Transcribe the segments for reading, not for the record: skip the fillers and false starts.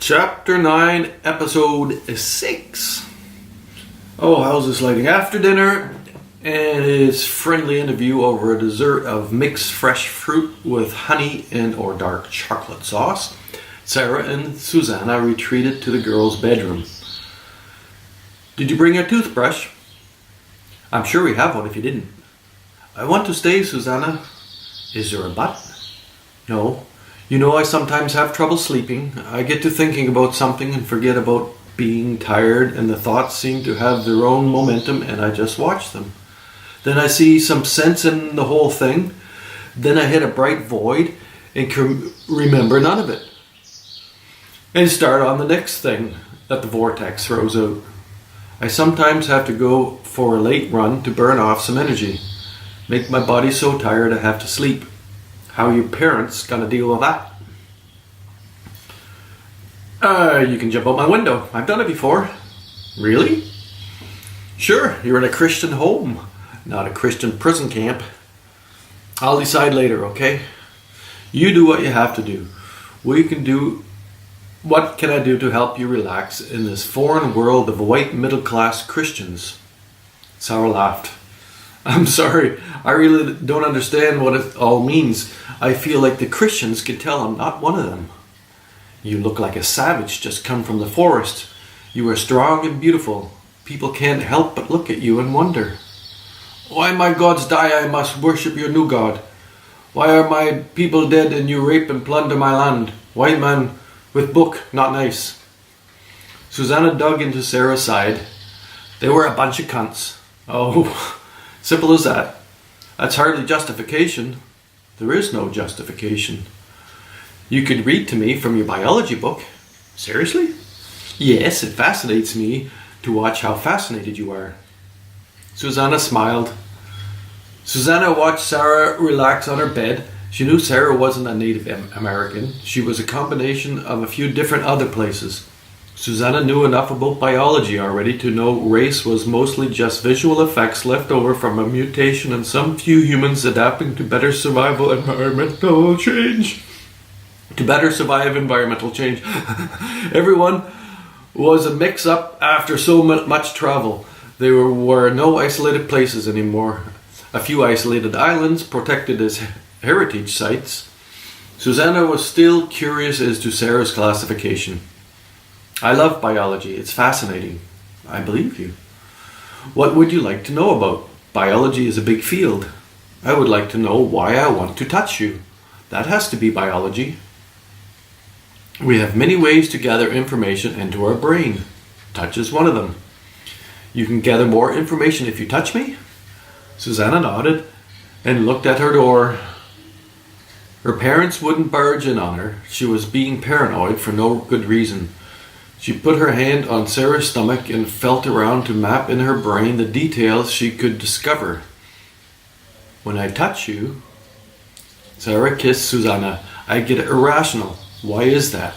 Chapter 9, Episode 6. Oh, how's this lighting? After dinner, and his friendly interview over a dessert of mixed fresh fruit with honey and or dark chocolate sauce, Zara and Suzanna retreated to the girls' bedroom. Did you bring your toothbrush? I'm sure we have one if you didn't. I want to stay, Suzanna. Is there a but? No. You know I sometimes have trouble sleeping. I get to thinking about something and forget about being tired, and the thoughts seem to have their own momentum and I just watch them. Then I see some sense in the whole thing. Then I hit a bright void and can remember none of it. And start on the next thing that the vortex throws out. I sometimes have to go for a late run to burn off some energy. Make my body so tired I have to sleep. How you parents gonna deal with that? You can jump out my window. I've done it before. Really? Sure, you're in a Christian home, not a Christian prison camp. I'll decide later, okay? You do what you have to do. What can I do to help you relax in this foreign world of white middle-class Christians? Sarah laughed. I'm sorry, I really don't understand what it all means. I feel like the Christians can tell I'm not one of them. You look like a savage just come from the forest. You are strong and beautiful. People can't help but look at you and wonder. Why my gods die I must worship your new god? Why are my people dead and you rape and plunder my land? White man with book, not nice. Suzanna dug into Sarah's side. They were a bunch of cunts. Oh, simple as that. That's hardly justification. There is no justification. You could read to me from your biology book. Seriously? Yes, it fascinates me to watch how fascinated you are. Suzanna smiled. Suzanna watched Sarah relax on her bed. She knew Sarah wasn't a Native American. She was a combination of a few different other places. Suzanna knew enough about biology already to know race was mostly just visual effects left over from a mutation in some few humans adapting to better survive environmental change. Everyone was a mix-up after so much travel. There were no isolated places anymore. A few isolated islands protected as heritage sites. Suzanna was still curious as to Sarah's classification. I love biology. It's fascinating. I believe you. What would you like to know about? Biology is a big field. I would like to know why I want to touch you. That has to be biology. We have many ways to gather information into our brain. Touch is one of them. You can gather more information if you touch me? Suzanna nodded and looked at her door. Her parents wouldn't barge in on her. She was being paranoid for no good reason. She put her hand on Sarah's stomach and felt around to map in her brain the details she could discover. When I touch you, Sarah kissed Suzanna. I get irrational. Why is that?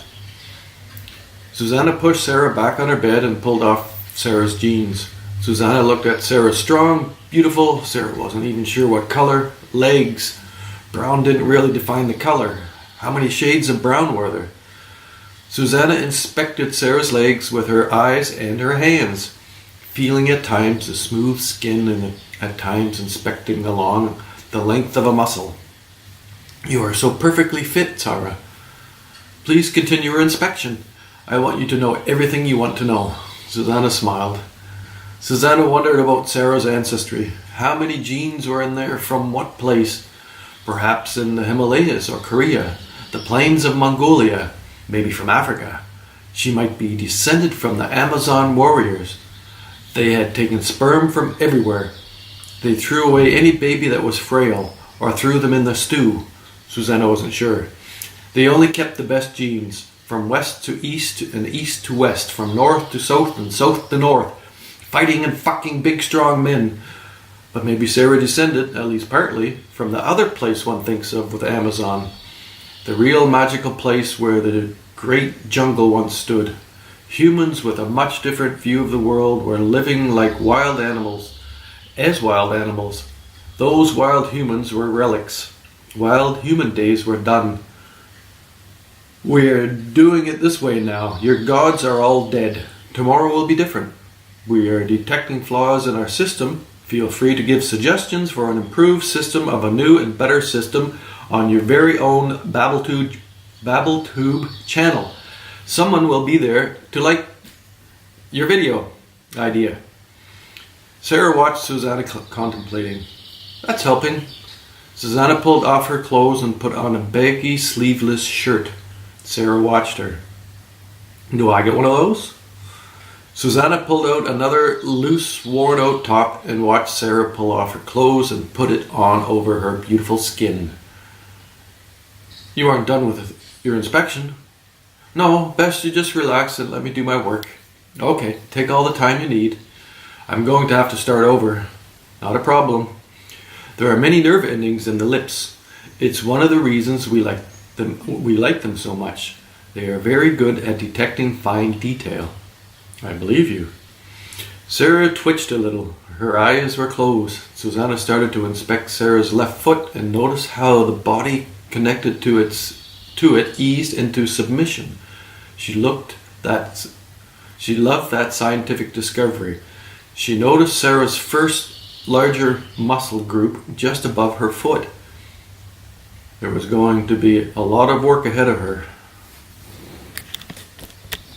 Susanna pushed Sarah back on her bed and pulled off Sarah's jeans. Susanna looked at Sarah's strong, beautiful, Sarah wasn't even sure what color, legs. Brown didn't really define the color. How many shades of brown were there? Susanna inspected Sarah's legs with her eyes and her hands, feeling at times the smooth skin and at times inspecting along the length of a muscle. You are so perfectly fit, Sarah. Please continue your inspection. I want you to know everything you want to know. Susanna smiled. Susanna wondered about Sarah's ancestry. How many genes were in there from what place? Perhaps in the Himalayas or Korea, the plains of Mongolia, maybe from Africa. She might be descended from the Amazon warriors. They had taken sperm from everywhere. They threw away any baby that was frail, or threw them in the stew. Susanna wasn't sure. They only kept the best genes, from west to east and east to west, from north to south and south to north, fighting and fucking big strong men. But maybe Sarah descended, at least partly, from the other place one thinks of with Amazon. The real magical place where the great jungle once stood. Humans with a much different view of the world were living like wild animals. As wild animals. Those wild humans were relics. Wild human days were done. We're doing it this way now. Your gods are all dead. Tomorrow will be different. We are detecting flaws in our system. Feel free to give suggestions for an improved system of a new and better system on your very own BabbleTube channel. Someone will be there to like your video idea. Sarah watched Suzanna contemplating. That's helping. Suzanna pulled off her clothes and put on a baggy, sleeveless shirt. Sarah watched her. Do I get one of those? Susanna pulled out another loose, worn-out top and watched Sarah pull off her clothes and put it on over her beautiful skin. You aren't done with your inspection? No, best you just relax and let me do my work. Okay, take all the time you need. I'm going to have to start over. Not a problem. There are many nerve endings in the lips. It's one of the reasons we like them so much. They are very good at detecting fine detail. I believe you. Sarah twitched a little. Her eyes were closed. Susanna started to inspect Sarah's left foot and noticed how the body connected to it eased into submission. She loved that scientific discovery. She noticed Sarah's first larger muscle group just above her foot. There was going to be a lot of work ahead of her.